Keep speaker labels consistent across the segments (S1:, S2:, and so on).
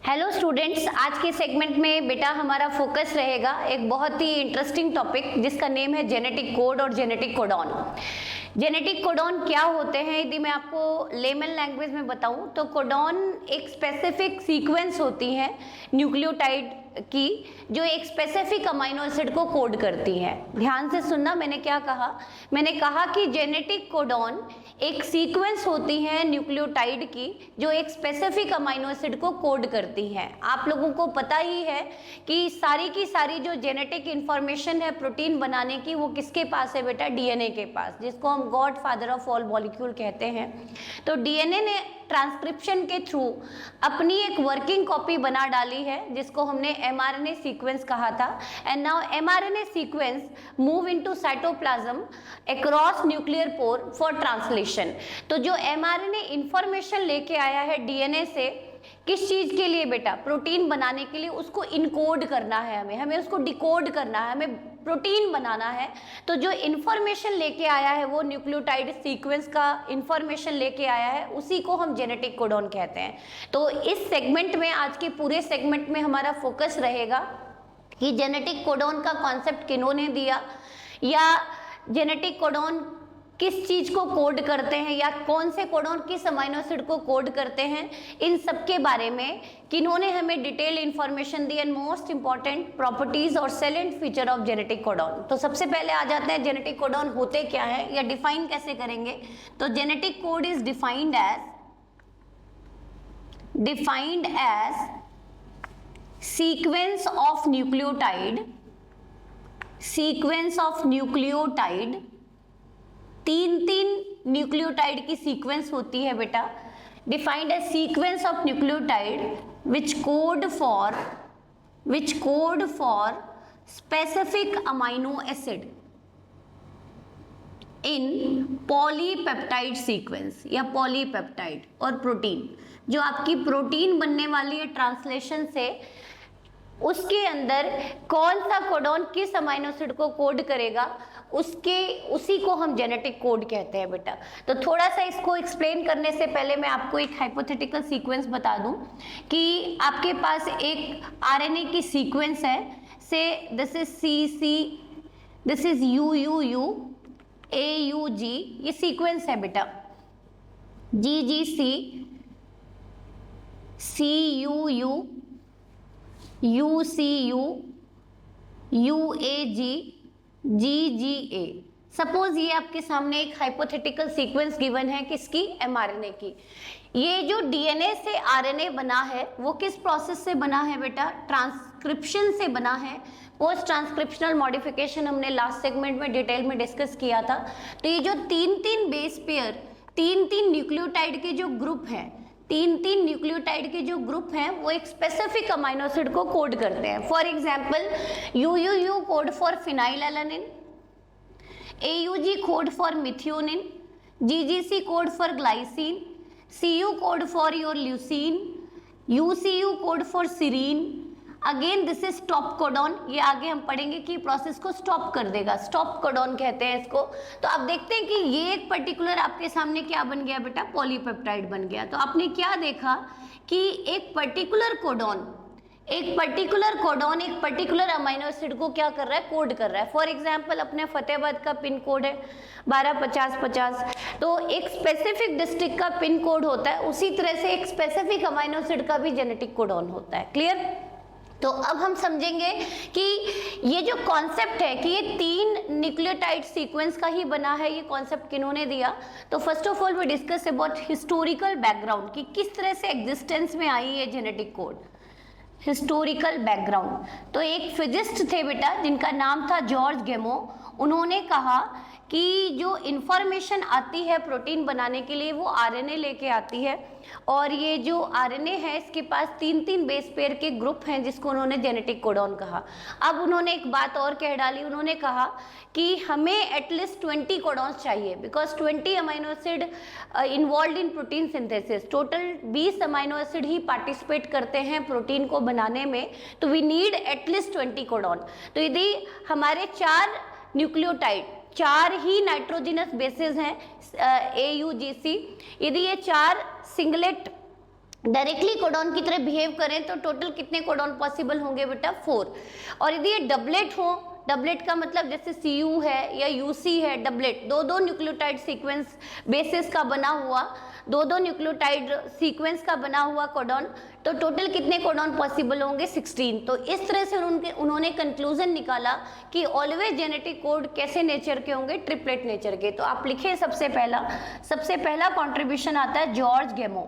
S1: Hello students, आज के segment में बेटा हमारा फोकस रहेगा एक बहुत ही इंटरेस्टिंग टॉपिक जिसका नेम है जेनेटिक कोड और जेनेटिक कोडॉन। जेनेटिक कोडॉन क्या होते हैं यदि मैं आपको लेमन लैंग्वेज में बताऊं तो कोडॉन एक स्पेसिफिक सीक्वेंस होती है न्यूक्लियोटाइड की जो एक स्पेसिफिक अमाइनो एसिड को कोड करती है। ध्यान से सुनना, मैंने क्या कहा। मैंने कहा कि जेनेटिक कोडॉन एक सीक्वेंस होती है न्यूक्लियोटाइड की जो एक स्पेसिफिक अमाइनो एसिड को कोड करती है। आप लोगों को पता ही है कि सारी की सारी जो जेनेटिक इंफॉर्मेशन है प्रोटीन बनाने की वो किसके पास है बेटा? डीएनए के पास, जिसको हम God father of all molecule कहते हैं। तो डीएनए ने ट्रांसक्रिप्शन के थ्रू अपनी एक वर्किंग कॉपी बना डाली है जिसको हमने एमआरएनए सीक्वेंस कहा था। And now mRNA sequence move into cytoplasm across nuclear pore for translation. तो जो एमआरएनए इंफॉर्मेशन लेके आया है डीएनए से, किस चीज के लिए बेटा? प्रोटीन बनाने के लिए। उसको इनकोड करना है, हमें उसको डिकोड करना है, हमें प्रोटीन बनाना है। तो जो इंफॉर्मेशन लेके आया है वो न्यूक्लियोटाइड सीक्वेंस का इंफॉर्मेशन लेके आया है, उसी को हम जेनेटिक कोडॉन कहते हैं। तो इस सेगमेंट में, आज के पूरे सेगमेंट में हमारा फोकस रहेगा कि जेनेटिक कोडॉन का कॉन्सेप्ट किन्होंने दिया, या जेनेटिक कोडॉन किस चीज को कोड करते हैं, या कौन से कोडॉन किस अमाइनो एसिड को कोड करते हैं, इन सब के बारे में किन्होंने हमें डिटेल इंफॉर्मेशन दी, एंड मोस्ट इंपॉर्टेंट प्रॉपर्टीज और salient feature of genetic codon. तो सबसे पहले आ जाते हैं जेनेटिक कोडॉन होते क्या है या डिफाइन कैसे करेंगे। तो genetic code is defined as sequence of nucleotide, तीन न्यूक्लियोटाइड की सीक्वेंस होती है बेटा। Defined as sequence of nucleotide which code for specific amino acid in polypeptide sequence या पॉलीपेप्टाइड। और प्रोटीन, जो आपकी प्रोटीन बनने वाली है ट्रांसलेशन से, उसके अंदर कौन सा कोडॉन किस अमाइनो एसिड को कोड करेगा, उसी को हम जेनेटिक कोड कहते हैं बेटा। तो थोड़ा सा इसको एक्सप्लेन करने से पहले मैं आपको एक हाइपोथेटिकल सीक्वेंस बता दूं कि आपके पास एक आरएनए की सीक्वेंस है। Say this is C, this is U, AUG, ये सीक्वेंस है बेटा। GGC, CUU, UCU, UAG, GGA। Suppose ये आपके सामने एक हाइपोथेटिकल सीक्वेंस गिवन है किसकी? mRNA की। ये जो डीएनए से आरएनए बना है वो किस प्रोसेस से बना है बेटा? ट्रांसक्रिप्शन से बना है। पोस्ट ट्रांसक्रिप्शनल मॉडिफिकेशन हमने लास्ट सेगमेंट में डिटेल में डिस्कस किया था। तो ये जो तीन बेस पेयर, तीन न्यूक्लियोटाइड के जो ग्रुप हैं, तीन न्यूक्लियोटाइड के जो ग्रुप हैं वो एक स्पेसिफिक अमाइनो एसिड को कोड करते हैं। For example UUU code for phenylalanine, AUG code for methionine, GGC code for glycine, CU code for your leucine, UCU code for serine. Again this is stop codon. ये आगे हम पढ़ेंगे कि process को stop कर देगा, स्टॉप कोडॉन कहते हैं इसको। तो आप देखते हैं कि ये एक पर्टिकुलर आपके सामने क्या बन गया बेटा? पॉलीपेप्टाइड बन गया। तो आपने क्या देखा कि एक पर्टिकुलर कोडॉन एक पर्टिकुलर अमाइनो एसिड को क्या कर रहा है? कोड कर रहा है। फॉर एग्जाम्पल अपने फतेहाबाद का पिन कोड है 125050। तो एक स्पेसिफिक डिस्ट्रिक्ट का पिन कोड होता है, उसी तरह से एक स्पेसिफिक अमाइनो एसिड का भी जेनेटिक कोडॉन होता है। क्लियर? तो अब हम समझेंगे कि ये जो कॉन्सेप्ट है कि ये तीन न्यूक्लियोटाइड सीक्वेंस का ही बना है, ये कॉन्सेप्ट किन्होंने दिया। तो first of all we discuss about historical background कि किस तरह से एग्जिस्टेंस में आई है जेनेटिक कोड। हिस्टोरिकल बैकग्राउंड, तो एक फिजिस्ट थे बेटा जिनका नाम था जॉर्ज गेमो। उन्होंने कहा कि जो इंफॉर्मेशन आती है प्रोटीन बनाने के लिए वो आरएनए लेके आती है, और ये जो आरएनए है इसके पास तीन बेस पेयर के ग्रुप हैं जिसको उन्होंने जेनेटिक कोडॉन कहा। अब उन्होंने एक बात और कह डाली, उन्होंने कहा कि हमें एटलीस्ट 20 कोडॉन्स चाहिए, because 20 amino acid involve in protein synthesis. Total 20 amino acid he participate करते हैं प्रोटीन को बनाने में, तो वी नीड एटलीस्ट 20 कोडॉन। तो यदि हमारे 4 न्यूक्लियोटाइड, 4 ही नाइट्रोजिनस बेसेस हैं AUGC, यदि ये 4 सिंगलेट डायरेक्टली कोडॉन की तरह बिहेव करें तो टोटल कितने कोडॉन पॉसिबल होंगे बेटा 4। और यदि ये डबलेट हो, डबलेट का मतलब जैसे CU है या UC है, डबलेट दो न्यूक्लियोटाइड सीक्वेंस बेसिस का बना हुआ, दो न्यूक्लियोटाइड सीक्वेंस का बना हुआ कोडॉन, तो टोटल कितने कोडॉन पॉसिबल होंगे 16। तो इस तरह से उन्होंने कंक्लूजन निकाला कि ऑलवेज जेनेटिक कोड कैसे नेचर के होंगे, ट्रिपलेट नेचर के। तो आप लिखे सबसे पहला कंट्रीब्यूशन आता है जॉर्ज गेमो,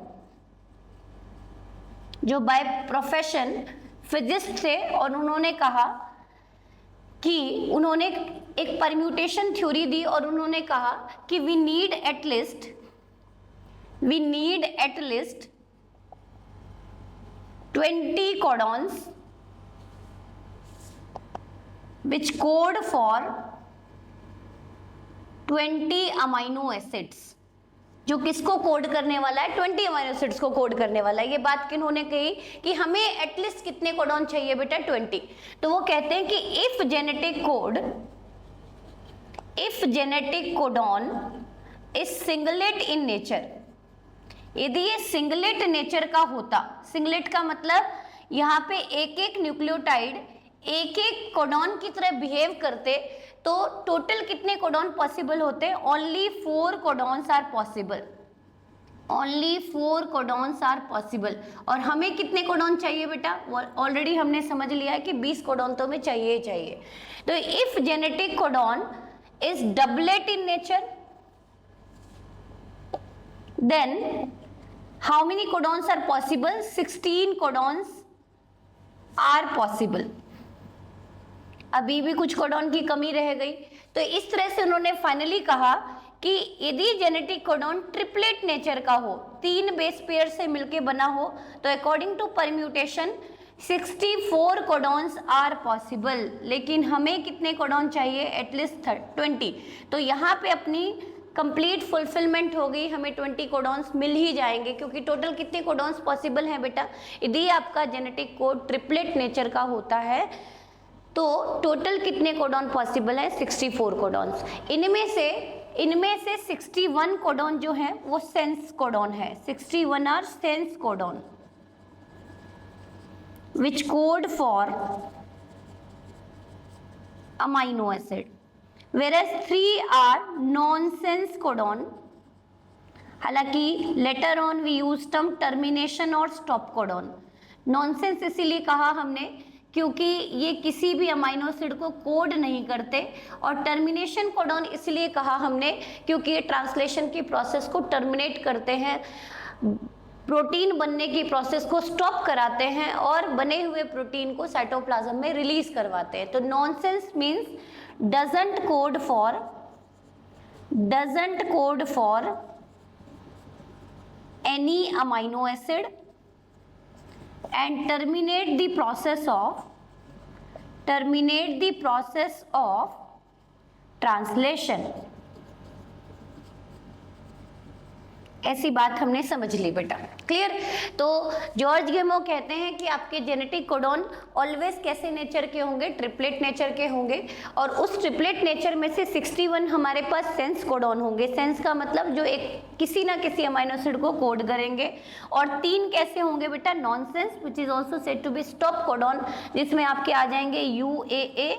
S1: जो बाय प्रोफेशन फिजिस्ट थे, और उन्होंने कहा कि उन्होंने एक परम्यूटेशन थ्योरी दी और उन्होंने कहा कि we need at least 20 codons which code for 20 amino acids। जो किसको कोड करने वाला है, 20 अमीनो एसिड्स को कोड करने वाला है। ये बात किन्होंने कही कि हमें एटलीस्ट कितने कोडॉन चाहिए बेटा 20। तो वो कहते हैं कि if genetic codon is singlet in nature, यदि ये सिंगलेट नेचर का होता, सिंगलेट का मतलब यहाँ पे एक एक न्यूक्लियोटाइड एक एक कोडॉन की तरह बिहेव करते, तो टोटल कितने कोडॉन पॉसिबल होते? Only 4 codons are possible, only 4 codons are possible. और हमें कितने कोडॉन चाहिए बेटा? ऑलरेडी हमने समझ लिया है कि 20 कोडॉन तो हमें चाहिए ही चाहिए। तो if genetic codon is doublet in nature, then how many codons are possible? 16 codons are possible. अभी भी कुछ कोडॉन की कमी रह गई। तो इस तरह से उन्होंने फाइनली कहा कि यदि जेनेटिक कोडॉन ट्रिपलेट नेचर का हो, 3 बेस पेयर से मिलके बना हो, तो according to permutation 64 codons are possible. लेकिन हमें कितने कोडॉन चाहिए? एटलीस्ट 20। तो यहाँ पे अपनी कंप्लीट फुलफिलमेंट हो गई, हमें 20 कोडॉन्स मिल ही जाएंगे, क्योंकि टोटल कितने कोडॉन्स पॉसिबल हैं बेटा? यदि आपका जेनेटिक कोड ट्रिपलेट नेचर का होता है तो टोटल कितने कोडॉन पॉसिबल है? 64 कोडॉन्स। इनमें से 61 कोडॉन जो है वो सेंस कोडॉन है। 61 are sense codon which code for amino acid, whereas 3 are nonsense codon. हालांकि later on we use term termination और स्टॉप कोडॉन। नॉनसेंस इसीलिए कहा हमने क्योंकि ये किसी भी अमाइनो एसिड को कोड नहीं करते, और टर्मिनेशन कोडॉन इसलिए कहा हमने क्योंकि ये ट्रांसलेशन की प्रोसेस को टर्मिनेट करते हैं, प्रोटीन बनने की प्रोसेस को स्टॉप कराते हैं और बने हुए प्रोटीन को साइटोप्लाज्म में रिलीज करवाते हैं। तो nonsense means doesn't code for any amino acid and terminate the process of translation। ऐसी बात हमने समझ ली बेटा, क्लियर। तो जॉर्ज गेमो कहते हैं कि आपके जेनेटिक कोडॉन ऑलवेज कैसे नेचर के होंगे? ट्रिपलेट नेचर के होंगे। और उस ट्रिपलेट नेचर में से 61 हमारे पास सेंस कोडॉन होंगे। सेंस का मतलब जो एक किसी ना किसी अमाइनो एसिड को कोड करेंगे। और 3 कैसे होंगे बेटा? Nonsense which is also said to be stop codon, जिसमें आपके आ जाएंगे UAA,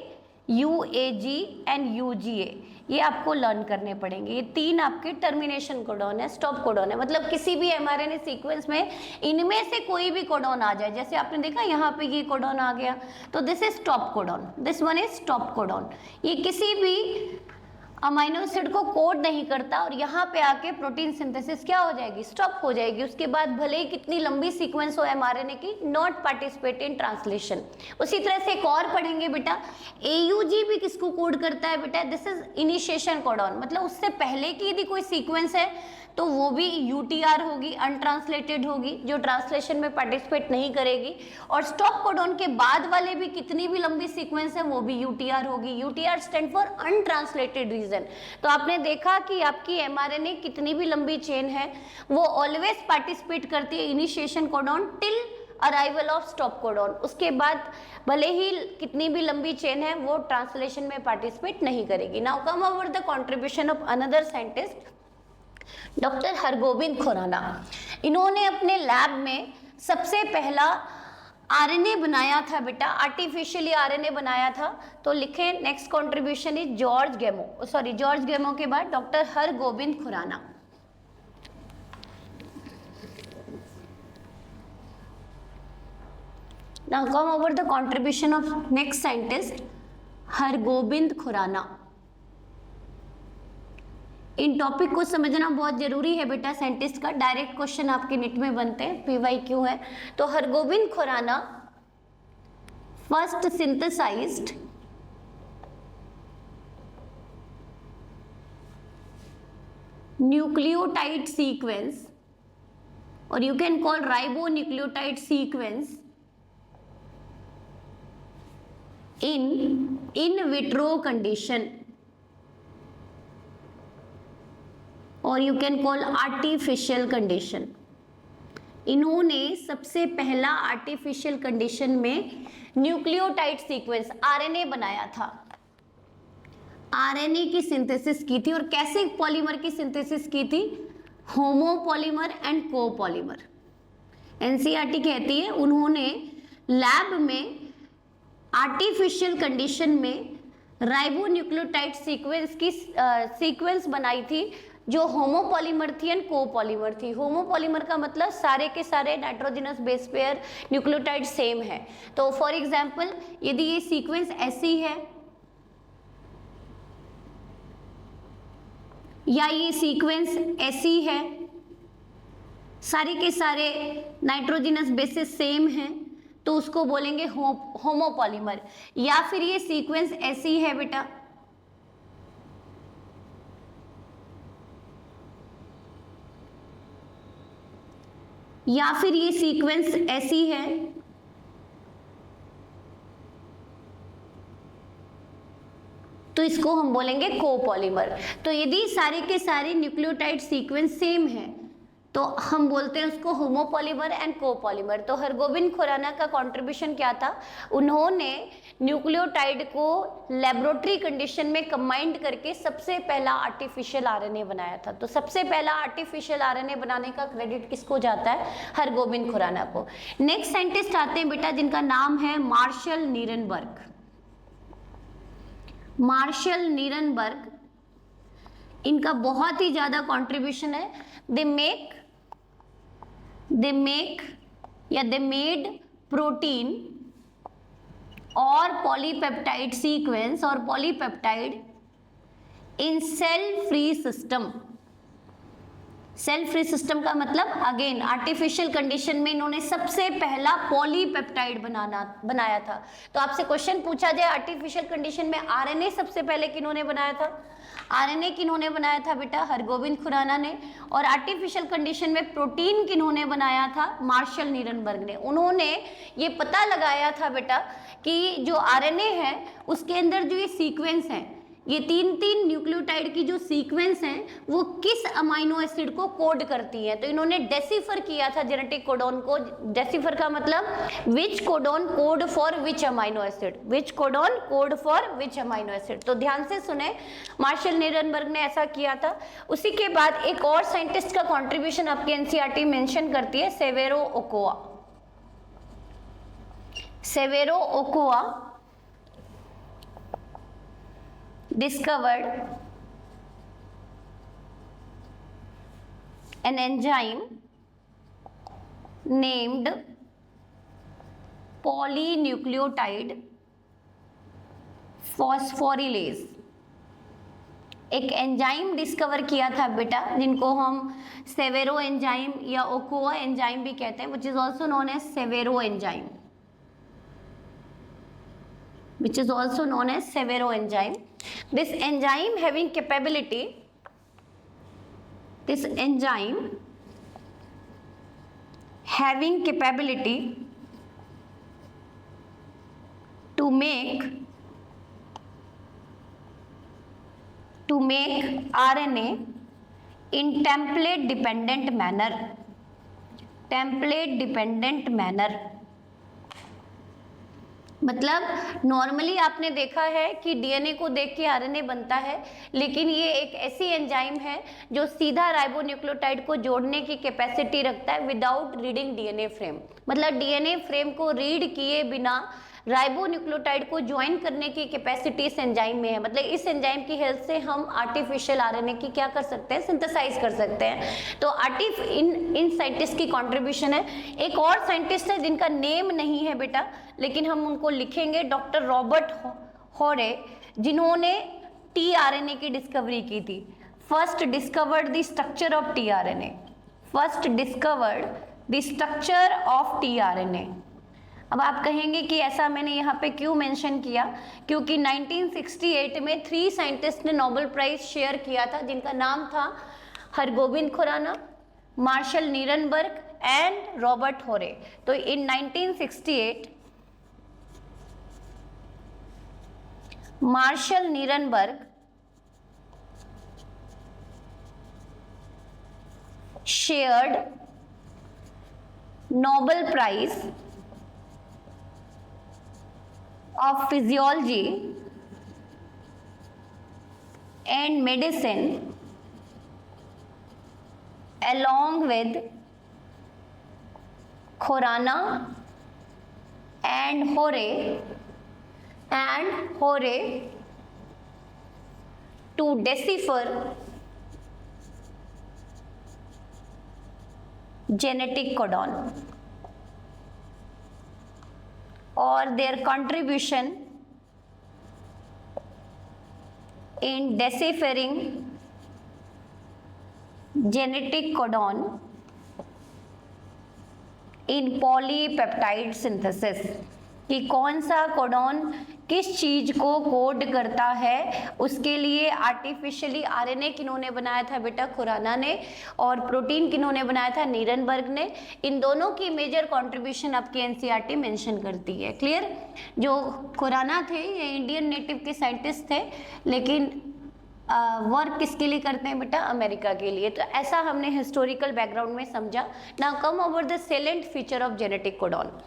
S1: UAG एंड UGA। ये आपको लर्न करने पड़ेंगे। ये 3 आपके टर्मिनेशन कोडॉन है, स्टॉप कोडॉन है। मतलब किसी भी mRNA सीक्वेंस में इनमें से कोई भी कोडॉन आ जाए, जैसे आपने देखा यहाँ पे ये कोडॉन आ गया, तो this is stop codon, this one is stop codon. ये किसी भी अमाइनो एसिड को कोड नहीं करता और यहाँ पे आके प्रोटीन सिंथेसिस क्या हो जाएगी? स्टॉप हो जाएगी। उसके बाद भले ही कितनी लंबी सीक्वेंस हो mRNA की, नॉट पार्टिसिपेट इन ट्रांसलेशन। उसी तरह से एक और पढ़ेंगे बेटा, AUG भी किसको कोड करता है बेटा? This is initiation codon. मतलब उससे पहले की यदि कोई सीक्वेंस है तो वो भी UTR होगी, अनट्रांसलेटेड होगी, जो ट्रांसलेशन में पार्टिसिपेट नहीं करेगी। और स्टॉप कोडॉन के बाद वाले भी कितनी भी लंबी सीक्वेंस है वो भी UTR होगी। UTR stand for untranslated region. तो आपने देखा कि आपकी mRNA कितनी भी लंबी चेन है वो ऑलवेज पार्टिसिपेट करती है initiation codon till arrival of stop codon. उसके बाद भले ही कितनी भी लंबी चेन है वो ट्रांसलेशन में पार्टिसिपेट नहीं करेगी। Now come over the contribution of another scientist doctor Hargobind Khorana, इन्होंने अपने लैब में सबसे पहला आरएनए बनाया था बेटा, आर्टिफिशियली आरएनए बनाया था। तो लिखें next contribution is George Gamow के बाद doctor Hargobind Khorana. Now come over the contribution of next scientist, Hargobind Khorana. इन टॉपिक को समझना बहुत जरूरी है बेटा साइंटिस्ट का, डायरेक्ट क्वेश्चन आपके नीट में बनते हैं, पीवाईक्यू है। तो Hargobind Khorana first synthesized nucleotide sequence, और you can call ribonucleotide sequence in vitro condition, और you can call artificial condition. इन्होंने सबसे पहला आर्टिफिशियल कंडीशन में न्यूक्लियोटाइड सीक्वेंस आरएनए बनाया था, आरएनए की सिंथेसिस की थी। और कैसे पॉलीमर की सिंथेसिस की थी? Homopolymer and copolymer. एनसीईआरटी कहती है उन्होंने लैब में आर्टिफिशियल कंडीशन में राइबोन्यूक्लियोटाइड सीक्वेंस बनाई थी जो होमोपॉलीमर थी एंड कोपॉलीमर थी। होमोपॉलीमर का मतलब सारे के सारे nitrogenous base pair nucleotide same है। तो फॉर एग्जांपल यदि ये सीक्वेंस ऐसी है या ये सीक्वेंस ऐसी है, सारे के सारे नाइट्रोजनस बेसिस सेम हैं, तो उसको बोलेंगे होमोपॉलीमर। या फिर ये सीक्वेंस ऐसी है बेटा, या फिर ये सीक्वेंस ऐसी है, तो इसको हम बोलेंगे कोपॉलीमर। तो यदि सारे के सारे न्यूक्लियोटाइड सीक्वेंस सेम है तो हम बोलते हैं उसको होमोपॉलीमर एंड कोपॉलीमर। तो हरगोविंद खुराना का कंट्रीब्यूशन क्या था? उन्होंने न्यूक्लियोटाइड को लेबोरेटरी कंडीशन में कंबाइंड करके सबसे पहला आर्टिफिशियल आरएनए बनाया था। तो सबसे पहला आर्टिफिशियल आरएनए बनाने का क्रेडिट किसको जाता है? हरगोविंद खुराना को। नेक्स्ट साइंटिस्ट आते हैं बेटा जिनका नाम है मार्शल नीरनबर्ग। मार्शल नीरनबर्ग, इनका बहुत ही ज्यादा कंट्रीब्यूशन है। दे मेड प्रोटीन और पॉलीपेप्टाइड सीक्वेंस और polypeptide in cell free system. Cell free system का मतलब अगेन आर्टिफिशियल कंडीशन में इन्होंने सबसे पहला पॉलीपेप्टाइड बनाया था। तो आपसे क्वेश्चन पूछा जाए आर्टिफिशियल कंडीशन में आरएनए सबसे पहले किन्होंने बनाया था? आरएनए किन्होंने बनाया था बेटा? हरगोविंद खुराना ने। और आर्टिफिशियल कंडीशन में प्रोटीन किन्होंने बनाया था? मार्शल नीरनबर्ग ने। उन्होंने ये पता लगाया था बेटा कि जो आरएनए है उसके अंदर जो ये सीक्वेंस है, ये तीन न्यूक्लियोटाइड की जो सीक्वेंस हैं वो किस अमाइनो एसिड को कोड करती है। तो इन्होंने डेसिफर किया था जेनेटिक कोडोन को। डेसिफर का मतलब which codon code for which amino acid, which codon code for which amino acid. तो ध्यान से सुने, मार्शल नीरनबर्ग ने ऐसा किया था। उसी के बाद एक और साइंटिस्ट का कॉन्ट्रीब्यूशन आपकी एनसीईआरटी मेंशन करती है, Severo Ochoa. Severo Ochoa discovered an enzyme named polynucleotide phosphorylase। एक एंजाइम डिस्कवर किया था बेटा जिनको हम सेवेरो एंजाइम या ओकोआ एंजाइम भी कहते हैं, which is also known as Severo enzyme, which is also known as Severo enzyme. This enzyme having capability, this enzyme having capability to make RNA in template dependent manner, template dependent manner। मतलब normally आपने देखा है कि DNA को देख के RNA बनता है, लेकिन ये एक ऐसी एंजाइम है जो सीधा राइबोन्यूक्लियोटाइड को जोड़ने की कैपेसिटी रखता है विदाउट रीडिंग डीएनए फ्रेम। मतलब डीएनए फ्रेम को रीड किए बिना राइबोन्यूक्लियोटाइड को ज्वाइन करने की कैपेसिटी इस एंजाइम में है। मतलब इस एंजाइम की हेल्प से हम आर्टिफिशियल आरएनए की क्या कर सकते हैं, सिंथेसाइज कर सकते हैं। तो इन साइंटिस्ट की कंट्रीब्यूशन है। एक और साइंटिस्ट है जिनका नेम नहीं है बेटा, लेकिन हम उनको लिखेंगे, डॉक्टर रॉबर्ट हॉरे, जिन्होंने टीआरएनए की डिस्कवरी की थी। First discovered the structure of tRNA, first discovered the structure of tRNA. अब आप कहेंगे कि ऐसा मैंने यहाँ पे क्यों मेंशन किया, क्योंकि 1968 में 3 साइंटिस्ट ने नोबेल प्राइज शेयर किया था, जिनका नाम था Hargobind Khorana, Marshall Nirenberg and Robert Holley. तो in 1968 Marshall Nirenberg shared Nobel Prize of Physiology and Medicine along with Khorana and Hore to decipher genetic codon, or their contribution in deciphering genetic codon in polypeptide synthesis, कि कौन सा codon किस चीज को code करता है, उसके लिए आर्टिफिशियली आरएनए किन्होंने बनाया था बेटा, खुराना ने, और प्रोटीन किन्होंने बनाया था, नीरनबर्ग ने। इन दोनों की मेजर कंट्रीब्यूशन आपकी एनसीईआरटी मेंशन करती है। क्लियर? जो खुराना थे ये इंडियन नेटिव के साइंटिस्ट थे, लेकिन वर्क किसके लिए करते हैं बेटा, अमेरिका के लिए। तो ऐसा हमने हिस्टोरिकल बैकग्राउंड में समझा। Now come over the salient feature of genetic codon.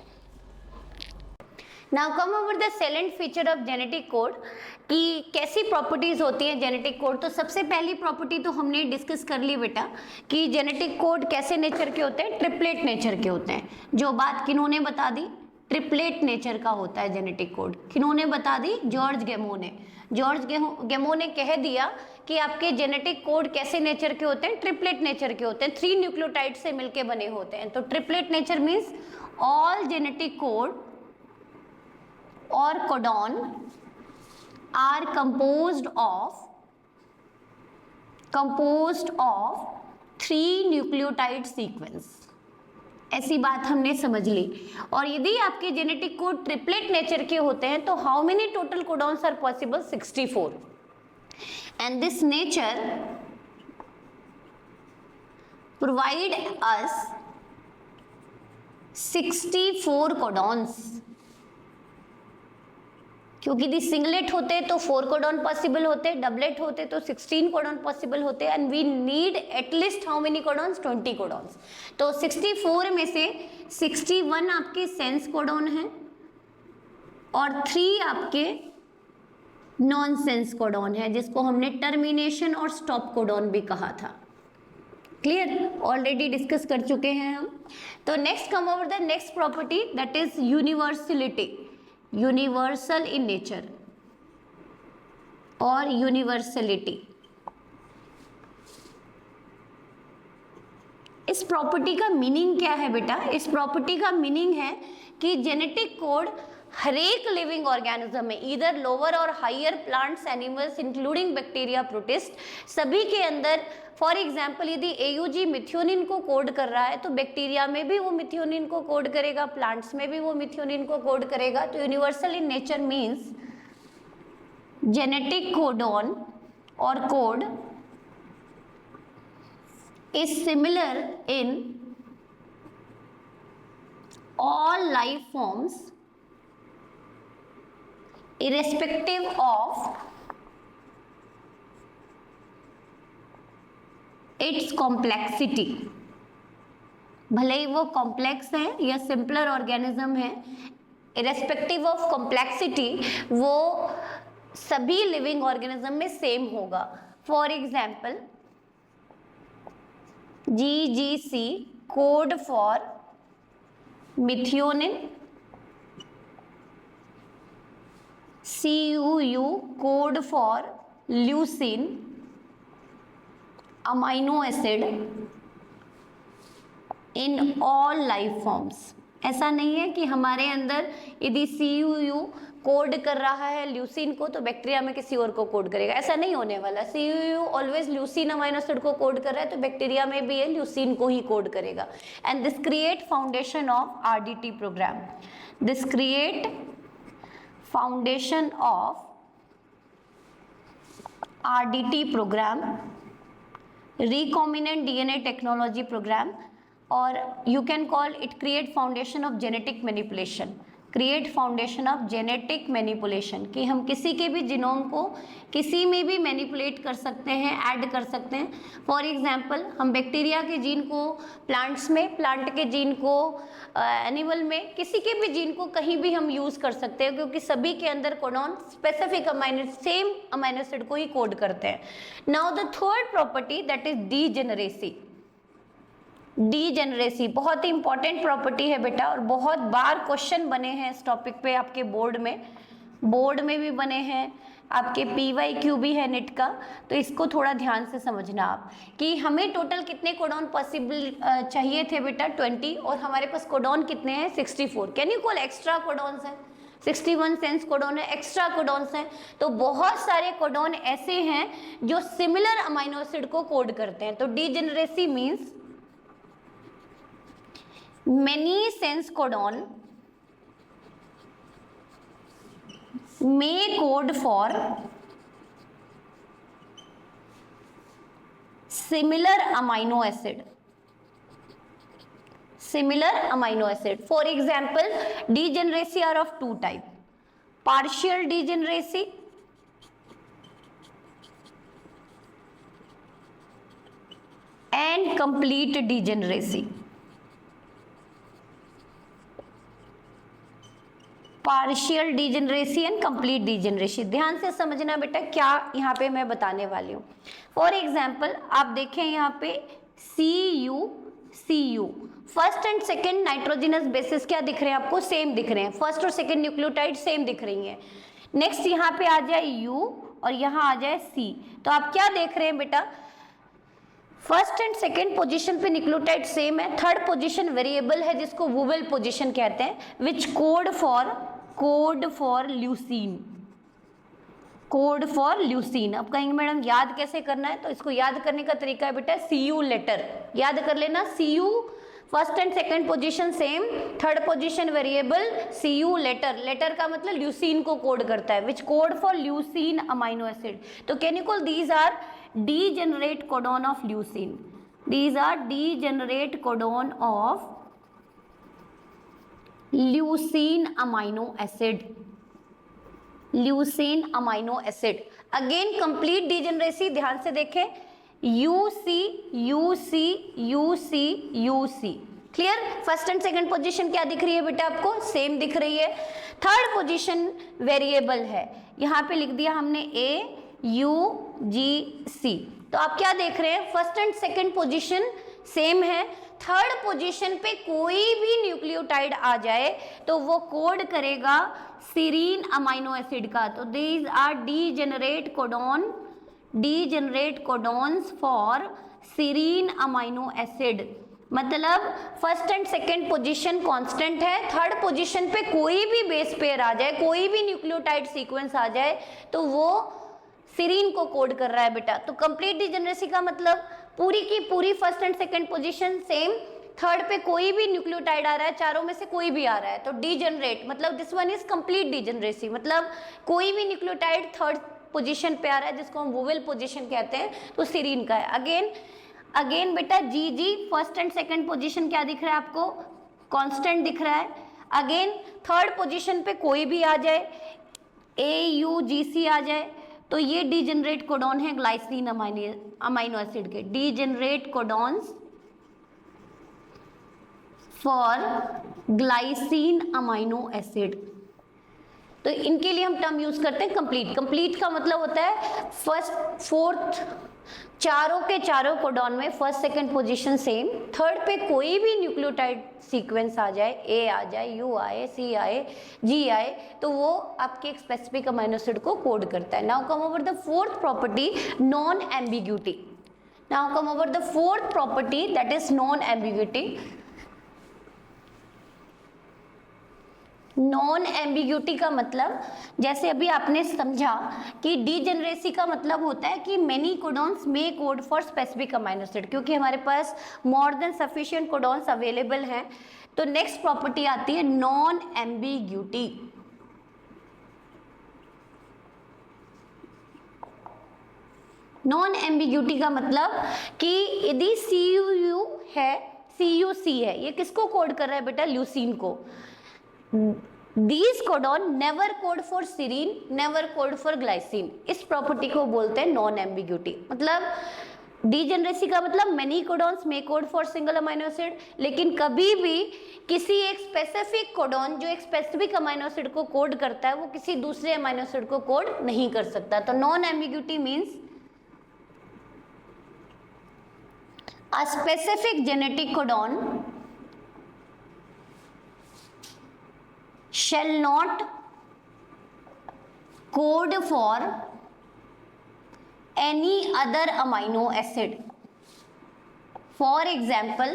S1: Now come over the salient feature of genetic code, कि कैसी प्रॉपर्टीज होती हैं जेनेटिक कोड। तो सबसे पहली प्रॉपर्टी तो हमने डिस्कस कर ली बेटा, कि जेनेटिक कोड कैसे नेचर के होते हैं, ट्रिपलेट नेचर के होते हैं। जो बात किन्होंने बता दी, ट्रिपलेट नेचर का होता है जेनेटिक कोड। किन्होंने बता दी, जॉर्ज गेमो ने। जॉर्ज गेमो ने कह दिया कि आपके जेनेटिक कोड कैसे नेचर के होते हैं, ट्रिपलेट नेचर के होते हैं, 3 न्यूक्लियोटाइड से मिलके बने होते हैं। तो triplet nature means all genetic code or codon are composed of 3 nucleotide sequence. ऐसी बात हमने समझ ली। और यदि आपके जेनेटिक कोड ट्रिपलेट नेचर के होते हैं तो how many total codons are possible, 64। And this nature provide us 64 codons. क्योंकि यदि सिंगलेट होते तो 4 कोडॉन पॉसिबल होते, डबलेट होते तो 16 कोडॉन पॉसिबल होते, and we need at least how many codons, 20 codons. तो 64 में से 61 आपके सेंस कोडॉन हैं और 3 आपके नॉन सेंस कोडॉन है, जिसको हमने टर्मिनेशन और स्टॉप कोडॉन भी कहा था। क्लियर? ऑलरेडी डिस्कस कर चुके हैं हम। तो next come over the next property, that is universality, universal in nature और यूनिवर्सलिटी। इस प्रॉपर्टी का मीनिंग क्या है बेटा? इस प्रॉपर्टी का मीनिंग है कि जेनेटिक कोड हर एक लिविंग ऑर्गेनिज्म में, इधर लोअर और higher plants, animals including bacteria, protist, सभी के अंदर, फॉर एग्जाम्पल यदि एयूजी मिथ्योनिन को कोड कर रहा है तो बैक्टीरिया में भी वो मिथ्योनिन को कोड करेगा, प्लांट्स में भी वो मिथ्योनिन को कोड करेगा। तो universal in nature means genetic codon और code is similar in all life forms irrespective of its complexity। भले ही वो कॉम्प्लेक्स है या सिंपलर ऑर्गेनिज्म है, इरेस्पेक्टिव ऑफ कॉम्प्लेक्सिटी वो सभी लिविंग ऑर्गेनिज्म में सेम होगा। For example GGC code for methionine, CUU code for leucine, amino acid in all life forms. ऐसा नहीं है कि हमारे अंदर यदि CUU कोड कर रहा है ल्यूसीन को तो बैक्टीरिया में किसी और को कोड करेगा, ऐसा नहीं होने वाला। CUU always leucine amino acid को कोड कर रहा है तो बैक्टीरिया में भी ये ल्यूसीन को ही कोड करेगा। And this create foundation of RDT program. This create foundation of RDT program, recombinant DNA technology program, or you can call it create foundation of genetic manipulation, create foundation of genetic manipulation, कि हम किसी के भी genome को किसी में भी manipulate कर सकते हैं, ऐड कर सकते हैं। फॉर एग्जांपल हम बैक्टीरिया के जीन को प्लांट्स में, प्लांट के जीन को एनिमल में, किसी के भी जीन को कहीं भी हम यूज कर सकते हैं क्योंकि सभी के अंदर codon specific same amino acid को ही कोड करते हैं। Now the third property that is degeneracy. Degeneracy बहुत ही इंपॉर्टेंट प्रॉपर्टी है बेटा और बहुत बार क्वेश्चन बने हैं इस टॉपिक पे आपके बोर्ड में भी बने हैं, आपके PYQ भी है नेट का। तो इसको थोड़ा ध्यान से समझना आप कि हमें टोटल कितने कोडॉन पॉसिबल चाहिए थे बेटा 20, और हमारे पास कोडॉन कितने हैं 64। Can you call extra codons हैं 61 सेंस कोडॉन है, एक्स्ट्रा कोडॉन्स हैं। तो बहुत सारे कोडॉन ऐसे हैं जो सिमिलर अमाइनो एसिड को कोड करते हैं। तो degeneracy means many sense codon may code for similar amino acid. For example, degeneracy are of two type: partial degeneracy and complete degeneracy. Partial degeneracy and complete degeneracy. ध्यान से समझना बेटा क्या यहाँ पे मैं बताने वाली हूँ। फॉर एग्जाम्पल आप देखें यहाँ पे CU first and second nitrogenous basis क्या दिख रहे हैं आपको, सेम दिख रहे हैं, फर्स्ट और सेकेंड न्यूक्लियोटाइड सेम दिख रही हैं। नेक्स्ट यहाँ पे आ जाए U और यहाँ आ जाए C, तो आप क्या देख रहे हैं बेटा, फर्स्ट एंड सेकेंड पोजीशन पे न्यूक्लियोटाइड सेम है, थर्ड पोजीशन वेरिएबल है जिसको वुवेल पोजीशन कहते हैं, विच कोड फॉर ल्यूसीन। अब कहेंगे मैडम याद कैसे करना है, तो इसको याद करने का तरीका है बेटा CU लेटर याद कर लेना। CU first and second position same, third position variable, CU letter का मतलब ल्यूसीन को कोड करता है, which code for leucine amino acid. तो can you call these are degenerate codon of leucine. These are degenerate codon of leucine amino acid. Again complete degeneracy, ध्यान से देखें, UC clear. First and second position क्या दिख रही है बेटा आपको, सेम दिख रही है। थर्ड पोजीशन वेरिएबल है, यहाँ पे लिख दिया हमने AUGC। तो आप क्या देख रहे हैं, first and second position same है, थर्ड पोजीशन पे कोई भी न्यूक्लियोटाइड आ जाए तो वो कोड करेगा सीरीन अमाइनो एसिड का। तो these are degenerate codons for serine amino acid. मतलब first and second position constant है, थर्ड पोजीशन पे कोई भी बेस पेयर आ जाए, कोई भी न्यूक्लियोटाइड सीक्वेंस आ जाए तो वो सीरीन को कोड कर रहा है बेटा। तो कंप्लीट डिजेनरेसी का मतलब पूरी की पूरी first and second position same, third पे कोई भी न्यूक्लियोटाइड आ रहा है, चारों में से कोई भी आ रहा है तो डीजेनरेट, मतलब this one is complete degeneracy, मतलब कोई भी न्यूक्लियोटाइड थर्ड पोजीशन पे आ रहा है जिसको हम वोवेल पोजीशन कहते हैं तो सीरीन का है। अगेन बेटा GG first and second position क्या दिख रहा है आपको, कांस्टेंट दिख रहा है। अगेन थर्ड पोजीशन पे कोई भी आ जाए, AUGC आ जाए तो ये डीजेनरेट कोडॉन है ग्लाइसिन अमाइनो एसिड के। Degenerate codons for glycine amino acid. तो इनके लिए हम टर्म यूज करते हैं कंप्लीट। कंप्लीट का मतलब होता है फर्स्ट फोर्थ, चारों के चारों कोडॉन में first second position same, third पे कोई भी न्यूक्लियोटाइड सीक्वेंस आ जाए, ए आ जाए, यू आए, सी आए, जी आए, तो वो आपके एक स्पेसिफिक अमाइनो एसिड को कोड करता है। Now come over the fourth property, non ambiguity. Now come over the fourth property, that is non ambiguity. Non ambiguity का मतलब, जैसे अभी आपने समझा कि डीजेनरेसी का मतलब होता है कि many codons may code for specific amino acid, क्योंकि हमारे पास more than sufficient codons available हैं। तो नेक्स्ट प्रॉपर्टी आती है नॉन एम्बिग्यूटी। नॉन एम्बिग्यूटी का मतलब कि यदि CUU है, CUC है, ये किसको कोड कर रहा है बेटा? ल्यूसीन को। These codon never code for serine, never code for glycine। इस प्रॉपर्टी को बोलते हैं नॉन एम्बिग्यूटी। मतलब डीजेनरेसी का मतलब many codons may code for single amino acid, लेकिन कभी भी किसी एक स्पेसिफिक कोडॉन जो एक स्पेसिफिक अमाइनो एसिड को कोड करता है, वो किसी दूसरे अमाइनो एसिड को कोड नहीं कर सकता। तो non ambiguity means a specific genetic codon shall not code for any other amino acid. For example,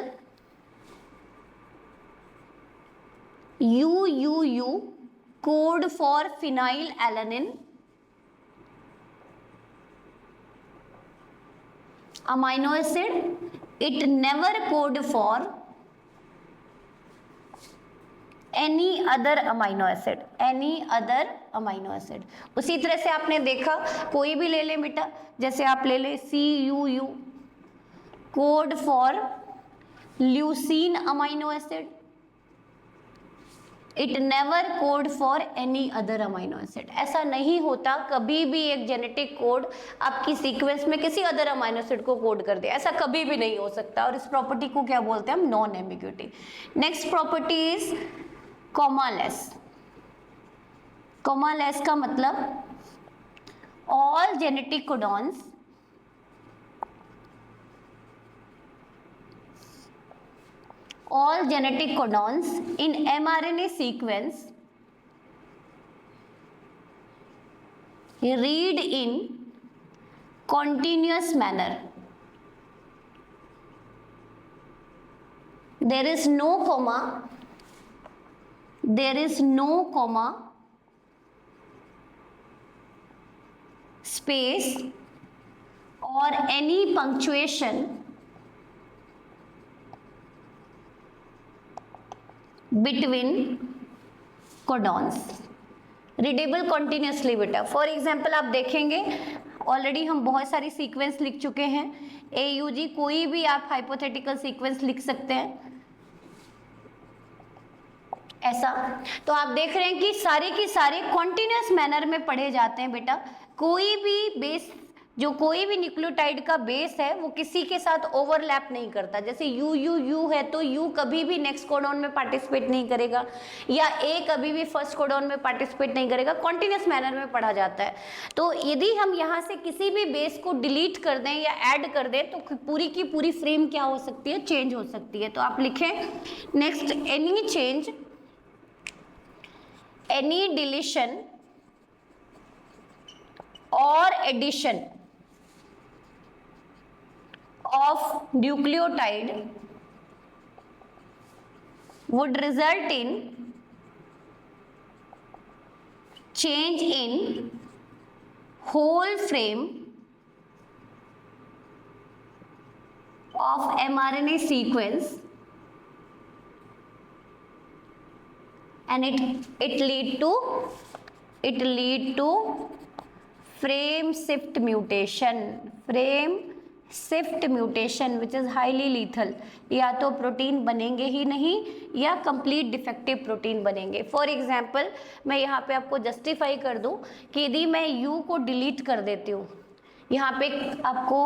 S1: UUU code for phenylalanine amino acid, it never code for any other amino acid, any other amino acid। उसी तरह से आपने देखा, कोई भी ले लें बेटा, जैसे आप ले लें CUU code for leucine amino acid, it never code for any other amino acid. ऐसा नहीं होता कभी भी एक जेनेटिक कोड आपकी सीक्वेंस में किसी अदर अमाइनो एसिड को कोड कर दे, ऐसा कभी भी नहीं हो सकता। और इस प्रॉपर्टी को क्या बोलते हैं हम? Non ambiguity. Next property is commaless. Commaless का मतलब all genetic codons in mRNA sequence read in continuous manner. There is no comma, space or any punctuation between codons, readable continuously बेटा। फॉर एग्जाम्पल आप देखेंगे, already हम बहुत सारी sequence लिख चुके हैं। AUG कोई भी आप हाइपोथेटिकल सीक्वेंस लिख सकते हैं ऐसा। तो आप देख रहे हैं कि सारे के सारे कॉन्टिन्यूस मैनर में पढ़े जाते हैं बेटा। कोई भी बेस, जो कोई भी न्यूक्लियोटाइड का बेस है, वो किसी के साथ ओवरलैप नहीं करता। जैसे UUU है तो U कभी भी नेक्स्ट कोडॉन में पार्टिसिपेट नहीं करेगा, या A कभी भी फर्स्ट कोडॉन में पार्टिसिपेट नहीं करेगा, कॉन्टिन्यूस मैनर में पढ़ा जाता है। तो यदि हम यहाँ से किसी भी बेस को डिलीट कर दें या ऐड कर दें तो पूरी की पूरी फ्रेम क्या हो सकती है? चेंज हो सकती है। तो आप लिखें next, any change, any deletion और addition of nucleotide would result in change in whole frame of mRNA sequence, and it lead to frame shift mutation which is highly lethal। या तो प्रोटीन बनेंगे ही नहीं या कंप्लीट डिफेक्टिव प्रोटीन बनेंगे। For example मैं यहाँ पे आपको जस्टिफाई कर दूं कि यदि मैं U को डिलीट कर देती हूँ, यहाँ पे आपको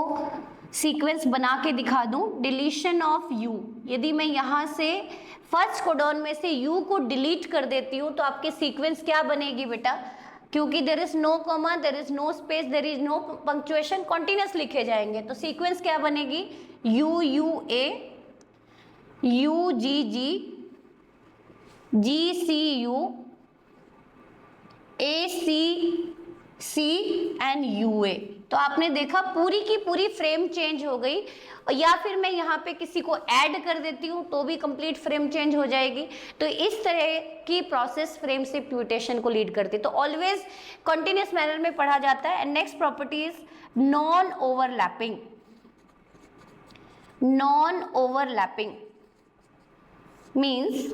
S1: सीक्वेंस बना के दिखा दूं, डिलीशन ऑफ U, यदि मैं यहाँ से फर्स्ट कोडॉन में से यू को डिलीट कर देती हूँ तो आपकी सीक्वेंस क्या बनेगी बेटा, क्योंकि there is no comma, there is no space, there is no punctuation, continuous लिखे जाएंगे, तो सीक्वेंस क्या बनेगी, U U A, U G G, G C U, A C C and U A. तो आपने देखा पूरी की पूरी फ्रेम चेंज हो गई, या फिर मैं यहाँ पे किसी को ऐड कर देती हूँ तो भी कंप्लीट फ्रेम चेंज हो जाएगी। तो इस तरह की प्रोसेस फ्रेम शिफ्ट म्यूटेशन को लीड करती है। तो ऑलवेज कंटिन्यूस मैनर में पढ़ा जाता है। And next property is non overlapping. Non overlapping means,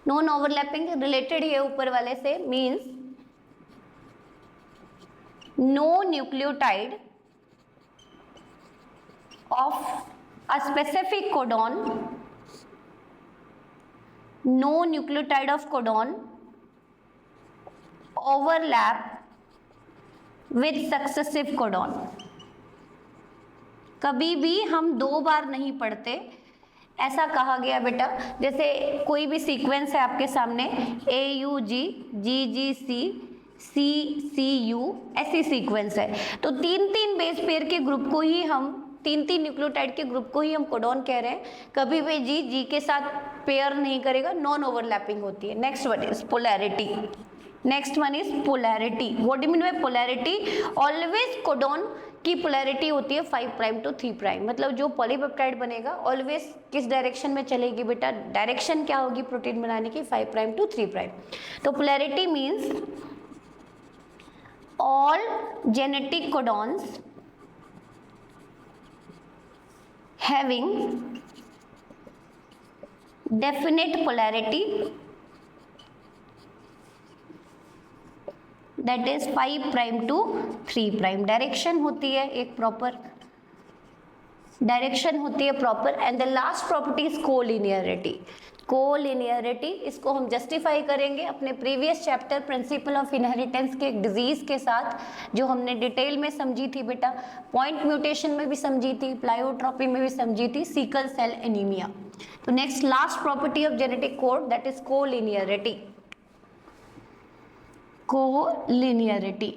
S1: non overlapping related है ऊपर वाले से, means no nucleotide of a specific codon, no nucleotide of codon overlap with successive codon। कभी भी हम दो बार नहीं पढ़ते, ऐसा कहा गया बेटा। जैसे कोई भी सीक्वेंस है आपके सामने, A U G, G G C, C C U, ऐसी सीक्वेंस है, तो तीन तीन बेस पेयर के ग्रुप को ही हम, तीन तीन न्यूक्लियोटाइड के ग्रुप को ही हम कोडॉन कह रहे हैं। कभी भी जी जी के साथ पेयर नहीं करेगा, नॉन ओवरलैपिंग होती है। Next one is polarity. Next one is polarity. What do mean by polarity? Always codon की पोलैरिटी होती है 5 प्राइम टू 3 प्राइम, मतलब जो पॉलीपेप्टाइड बनेगा ऑलवेज किस डायरेक्शन में चलेगी बेटा, डायरेक्शन क्या होगी प्रोटीन बनाने की, 5 प्राइम टू 3 प्राइम। तो polarity means all genetic codons having definite polarity, that is 5 prime to 3 prime. Direction होती है एक प्रॉपर, डायरेक्शन होती है proper. And the last property is colinearity. Colinearity, इसको हम जस्टिफाई करेंगे अपने previous chapter principle of inheritance के एक डिजीज के साथ, जो हमने डिटेल में समझी थी बेटा। पॉइंट म्यूटेशन में भी समझी थी, प्लाइयोट्रॉपी में भी समझी थी, सिकल सेल एनीमिया। तो next last property of genetic code, that is colinearity. Collinearity,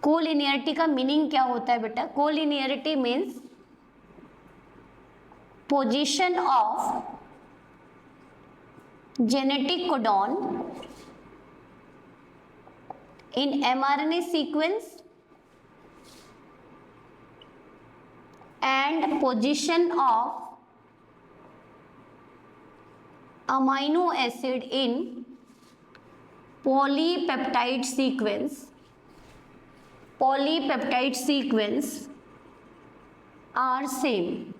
S1: collinearity का मीनिंग क्या होता है बेटा? Collinearity means position of genetic codon in mRNA sequence and position of amino acid in polypeptide sequence, polypeptide sequence are same,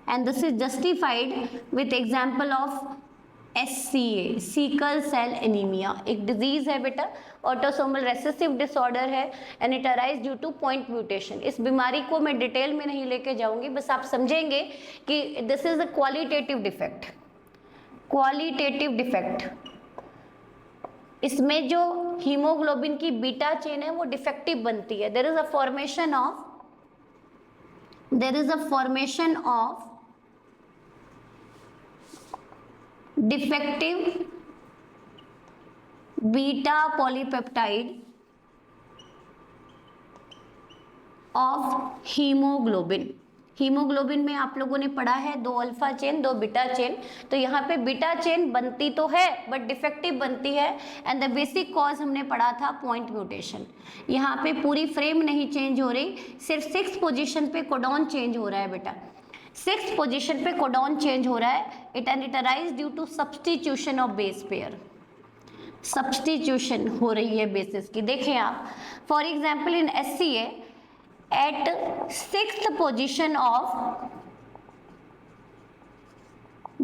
S1: and this is justified with example of SCA, sickle cell anaemia. एक disease है बेटा, autosomal recessive disorder है, and it arise due to point mutation. इस बीमारी को मैं detail में नहीं लेके जाऊंगी, बस आप समझेंगे कि this is a qualitative defect. Qualitative defect, इसमें जो हीमोग्लोबिन की बीटा चेन है वो डिफेक्टिव बनती है। There is a formation of defective beta polypeptide of hemoglobin। Haemoglobin में आप लोगों ने पढ़ा है 2 अल्फा चेन 2 बीटा चेन, तो यहाँ पे बीटा चेन बनती तो है बट डिफेक्टिव बनती है। एंड द बेसिक कॉज हमने पढ़ा था पॉइंट म्यूटेशन। यहाँ पे पूरी फ्रेम नहीं चेंज हो रही, सिर्फ 6th पोजीशन पे कोडॉन चेंज हो रहा है बेटा, 6th पोजीशन पे कोडॉन चेंज हो रहा है। It arise due to substitution of base pair. Substitution हो रही है बेसिस की। देखें आप, for example in SCA at 6th position of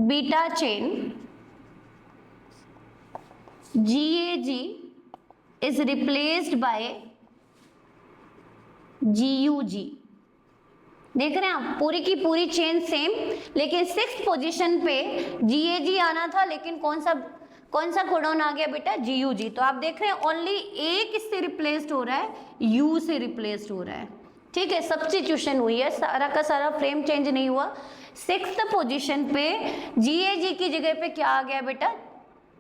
S1: beta chain, GAG is replaced by GUG। देख रहे हैं आप, पूरी की पूरी चेन सेम, लेकिन 6th पोजीशन पे GAG आना था, लेकिन कौन सा कोडॉन आ गया बेटा? GUG। तो आप देख रहे हैं ओनली A किससे रिप्लेस्ड हो रहा है? U से रिप्लेस्ड हो रहा है। ठीक है, सब्स्टिट्यूशन हुई है, सारा का सारा फ्रेम चेंज नहीं हुआ। 6th पोजीशन पे GAG की जगह पे क्या आ गया बेटा,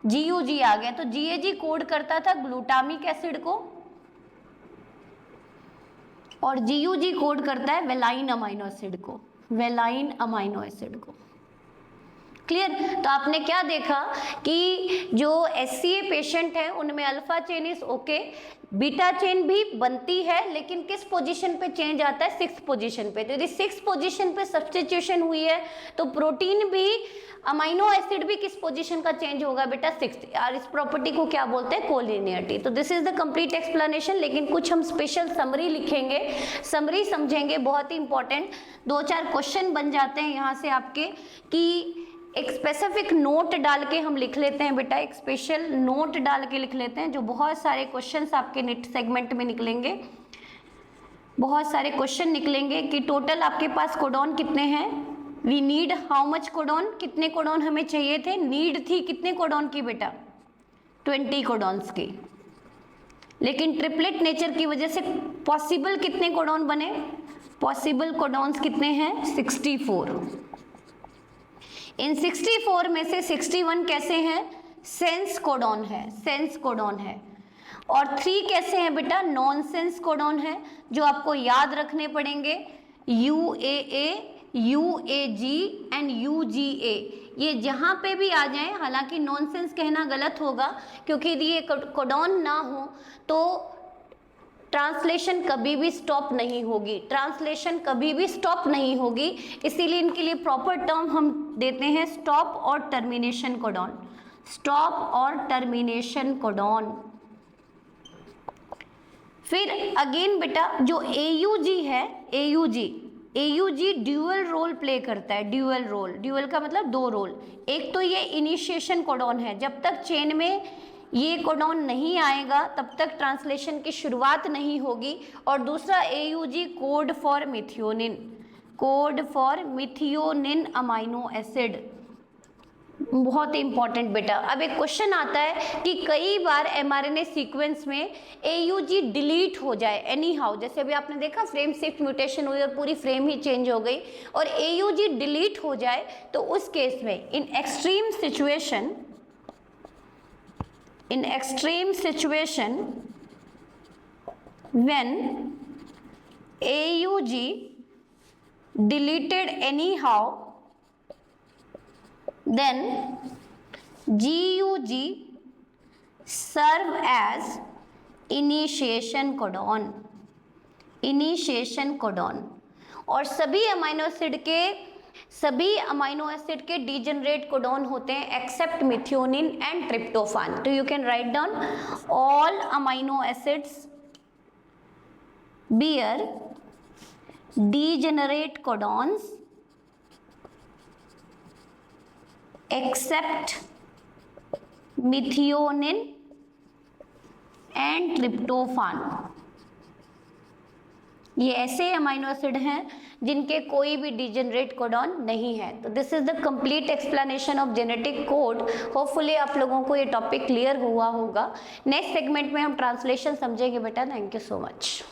S1: GUG आ गया। तो GAG कोड करता था ग्लूटामिक एसिड को और GUG कोड करता है वेलाइन अमाइनो एसिड को, वेलाइन अमाइनो एसिड को। क्लियर? तो आपने क्या देखा कि जो SCA पेशेंट है उनमें alpha chain is okay, beta chain भी बनती है, लेकिन किस पोजीशन पे चेंज आता है, 6th पोजीशन पे। तो यदि 6th पोजीशन पे सब्स्टिट्यूशन हुई है तो प्रोटीन भी, अमाइनो एसिड भी किस पोजीशन का चेंज होगा बेटा, 6th। और इस प्रॉपर्टी को क्या बोलते हैं, कोलिनियरिटी। तो this is the complete explanation. लेकिन कुछ हम स्पेशल समरी लिखेंगे, समरी समझेंगे, बहुत ही इंपॉर्टेंट 2-4 क्वेश्चन बन जाते हैं यहाँ से आपके, कि एक स्पेसिफिक नोट डाल के हम लिख लेते हैं बेटा, एक स्पेशल नोट डाल के लिख लेते हैं, जो बहुत सारे क्वेश्चंस आपके नेट सेगमेंट में निकलेंगे, बहुत सारे क्वेश्चन निकलेंगे कि टोटल आपके पास कोडॉन कितने हैं, we need how much codon, कितने कोडॉन हमें चाहिए थे, नीड थी कितने कोडॉन की बेटा, 20 कोडॉन्स की, लेकिन ट्रिपलेट नेचर की वजह से पॉसिबल कितने कोडॉन बने, पॉसिबल कोडॉन्स कितने हैं, 64। इन 64 में से 61 कैसे हैं, सेंस कोडॉन है, सेंस कोडॉन है, और 3 कैसे हैं बेटा, नॉनसेंस कोडॉन है, जो आपको याद रखने पड़ेंगे, UAA, UAG एंड UGA। ये जहां पे भी आ जाएं, हालांकि नॉनसेंस कहना गलत होगा, क्योंकि यदि ये कोडॉन ना हो तो ट्रांसलेशन कभी भी स्टॉप नहीं होगी, ट्रांसलेशन कभी भी स्टॉप नहीं होगी। इसीलिए इनके लिए प्रॉपर टर्म हम देते हैं स्टॉप और टर्मिनेशन कोडॉन, स्टॉप और टर्मिनेशन कोडॉन। फिर अगेन बेटा जो AUG है, AUG ड्यूअल रोल प्ले करता है, ड्यूअल रोल, ड्यूअल का मतलब 2 रोल। एक तो ये इनिशिएशन कोडॉन है, जब तक चेन में ये कोडॉन नहीं आएगा तब तक ट्रांसलेशन की शुरुआत नहीं होगी। और दूसरा AUG code for methionine, code for methionine amino acid, बहुत ही इंपॉर्टेंट बेटा। अब एक क्वेश्चन आता है कि कई बार mRNA सीक्वेंस में AUG डिलीट हो जाए एनी हाउ, जैसे अभी आपने देखा फ्रेम शिफ्ट म्यूटेशन हुई और पूरी फ्रेम ही चेंज हो गई, और AUG डिलीट हो जाए, तो उस केस में in extreme situation, in extreme situation when AUG deleted anyhow, then GUG serve as initiation codon, initiation codon। और सभी अमाइनो एसिड के डीजेनरेट कोडॉन होते हैं एक्सेप्ट मिथियोनिन एंड ट्रिप्टोफान। तो you can write down all amino acids bear degenerate codons except methionine and tryptophan. ये ऐसे amino acid हैं जिनके कोई भी डीजेनरेट कोडॉन नहीं है। तो this is the complete explanation of genetic code. Hopefully आप लोगों को ये टॉपिक क्लियर हुआ होगा। नेक्स्ट सेगमेंट में हम ट्रांसलेशन समझेंगे बेटा। Thank you so much.